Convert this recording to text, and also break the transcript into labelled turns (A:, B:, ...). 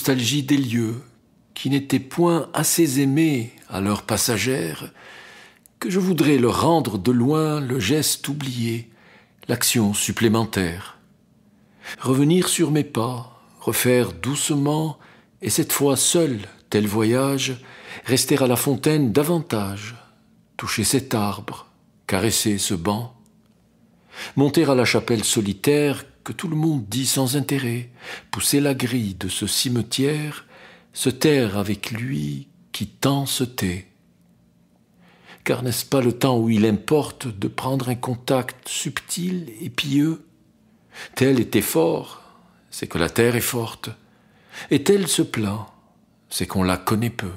A: nostalgie des lieux, qui n'étaient point assez aimés à leur passagère, que je voudrais leur rendre de loin le geste oublié, l'action supplémentaire. Revenir sur mes pas, refaire doucement, et cette fois seul, tel voyage, rester à la fontaine davantage, toucher cet arbre, caresser ce banc, monter à la chapelle solitaire que tout le monde dit sans intérêt, pousser la grille de ce cimetière, se taire avec lui qui tant se tait. Car n'est-ce pas le temps où il importe de prendre un contact subtil et pieux? Tel est effort, c'est que la terre est forte, et tel se plaint, c'est qu'on la connaît peu.